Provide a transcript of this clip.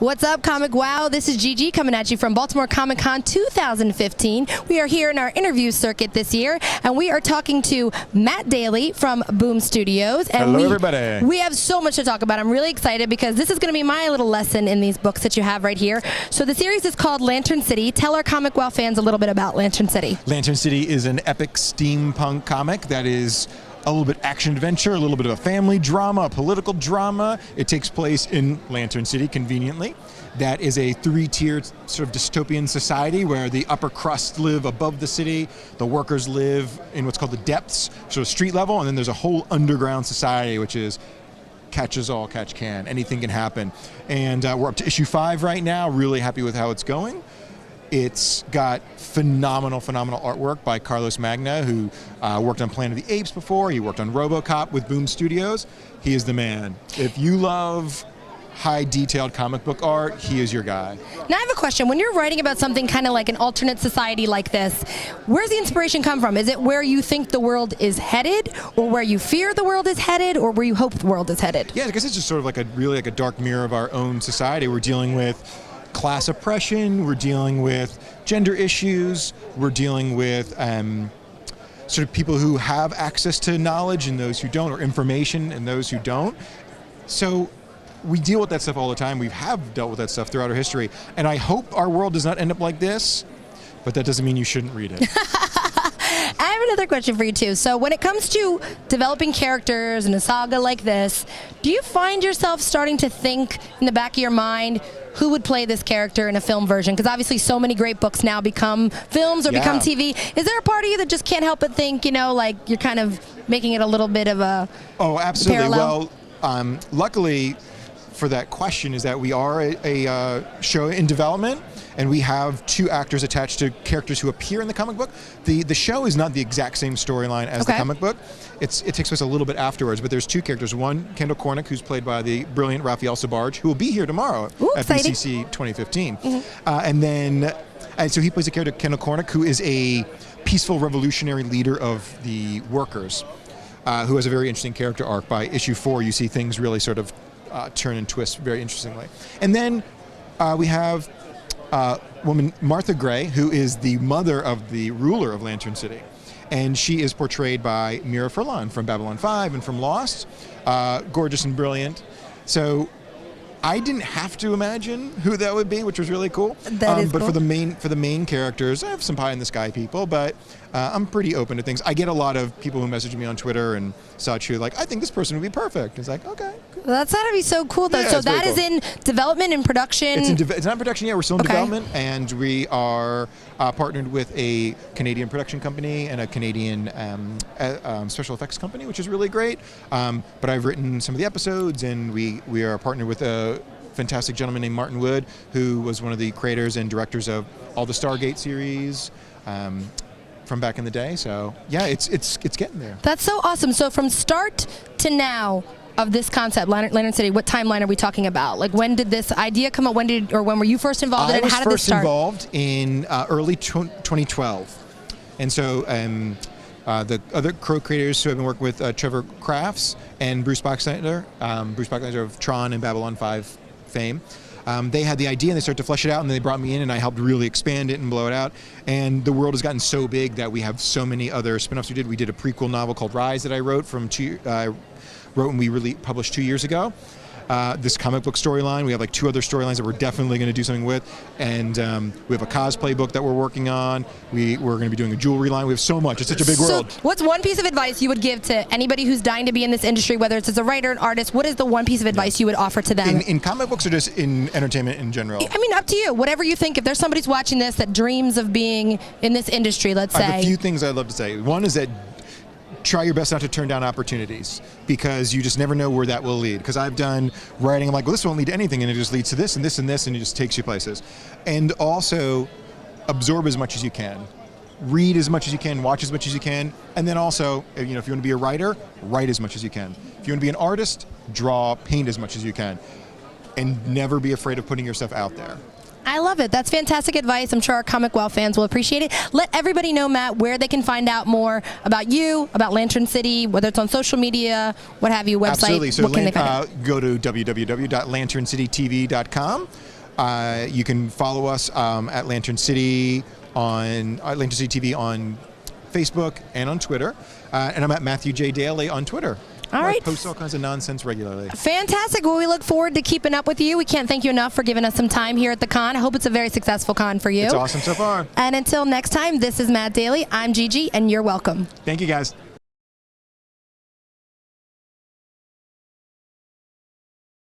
What's up, ComicWow? This is Gigi coming at you from Baltimore Comic Con 2015. We are here in our interview circuit this year, and we are talking to Matt Daley from Boom Studios. And Hello, everybody. We have so much to talk about. I'm really excited because this is going to be my little lesson in these books that you have right here. So the series is called Lantern City. Tell our ComicWow fans a little bit about Lantern City. Lantern City is an epic steampunk comic that is a little bit action-adventure, a little bit of a family drama, a political drama. It takes place in Lantern City, conveniently. That is a three-tiered sort of dystopian society where the upper crust live above the city, the workers live in what's called the depths, sort of street level, and then there's a whole underground society, which is catch as all catch can. Anything can happen. And we're up to issue 5 right now, really happy with how it's going. It's got phenomenal artwork by Carlos Magna, who worked on Planet of the Apes before. He worked on RoboCop with Boom Studios. He is the man. If you love high detailed comic book art, he is your guy. Now I have a question. When you're writing about something kind of like an alternate society like this, where's the inspiration come from? Is it where you think the world is headed, or where you fear the world is headed, or where you hope the world is headed? Yeah, I guess it's just sort of like a dark mirror of our own society. We're dealing with class oppression, we're dealing with gender issues, we're dealing with sort of people who have access to knowledge and those who don't, or information and those who don't. So we deal with that stuff all the time. We have dealt with that stuff throughout our history. And I hope our world does not end up like this, but that doesn't mean you shouldn't read it. I have another question for you too. So when it comes to developing characters in a saga like this, do you find yourself starting to think in the back of your mind, who would play this character in a film version? Because obviously so many great books now become films or become TV. Is there a part of you that just can't help but think, you know, like you're kind of making it a little bit of a parallel? Well, luckily for that question is that we are a show in development, and we have 2 actors attached to characters who appear in the comic book. The show is not the exact same storyline as the comic book. It takes place a little bit afterwards, but there's 2 characters. One, Kendall Cornick, who's played by the brilliant Raphael Sabarge, who will be here tomorrow at BCC 2015. And so he plays the character Kendall Cornick, who is a peaceful revolutionary leader of the workers, who has a very interesting character arc. By issue 4, you see things really sort of turn and twist very interestingly. And then we have woman Martha Gray, who is the mother of the ruler of Lantern City. And she is portrayed by Mira Furlan from Babylon 5 and from Lost. Gorgeous and brilliant. So I didn't have to imagine who that would be, which was really cool. But cool. For the main characters, I have some pie in the sky people, but I'm pretty open to things. I get a lot of people who message me on Twitter and such who like, I think this person would be perfect. It's like, okay. Cool. Well, that's gotta be so cool though. Yeah, so that is in development and production? It's not in production yet, we're still in development, and we are partnered with a Canadian production company and a Canadian special effects company, which is really great. But I've written some of the episodes, and we are partnered with a fantastic gentleman named Martin Wood, who was one of the creators and directors of all the Stargate series from back in the day. So yeah, it's getting there. That's so awesome. So from start to now of this concept, Lantern City, what timeline are we talking about? Like, when did this idea come up? When were you first involved in it? How did this start? I was first involved in early 2012, and so the other co-creators who have been working with Trevor Crafts and Bruce Boxleitner of Tron and Babylon 5 fame. They had the idea and they started to flesh it out, and then they brought me in and I helped really expand it and blow it out. And the world has gotten so big that we have so many other spin-offs. We did a prequel novel called Rise that I wrote when we published 2 years ago. This comic book storyline, we have like 2 other storylines that we're definitely going to do something with, and we have a cosplay book that we're working on. We're going to be doing a jewelry line. We have so much. It's such a big world. What's one piece of advice you would give to anybody who's dying to be in this industry, whether it's as a writer, an artist? What is the one piece of advice you would offer to them? In comic books, or just in entertainment in general? I mean, up to you. Whatever you think. If there's somebody who's watching this that dreams of being in this industry, let's say. I have a few things I'd love to say. One is that try your best not to turn down opportunities, because you just never know where that will lead. Because I've done writing, I'm like, well, this won't lead to anything, and it just leads to this and this and this, and it just takes you places. And also, absorb as much as you can. Read as much as you can, watch as much as you can, and then also, if you want to be a writer, write as much as you can. If you want to be an artist, draw, paint as much as you can. And never be afraid of putting yourself out there. I love it. That's fantastic advice. I'm sure our ComicWow fans will appreciate it. Let everybody know, Matt, where they can find out more about you, about Lantern City, whether it's on social media, what have you, website. Absolutely. So what can they find out? go to www.lanterncitytv.com. You can follow us at Lantern City on Lantern City TV on Facebook and on Twitter. And I'm at Matthew J. Daley on Twitter. All right. I post all kinds of nonsense regularly. Fantastic. Well, we look forward to keeping up with you. We can't thank you enough for giving us some time here at the con. I hope it's a very successful con for you. It's awesome so far. And until next time, this is Matt Daley. I'm Gigi, and you're welcome. Thank you, guys.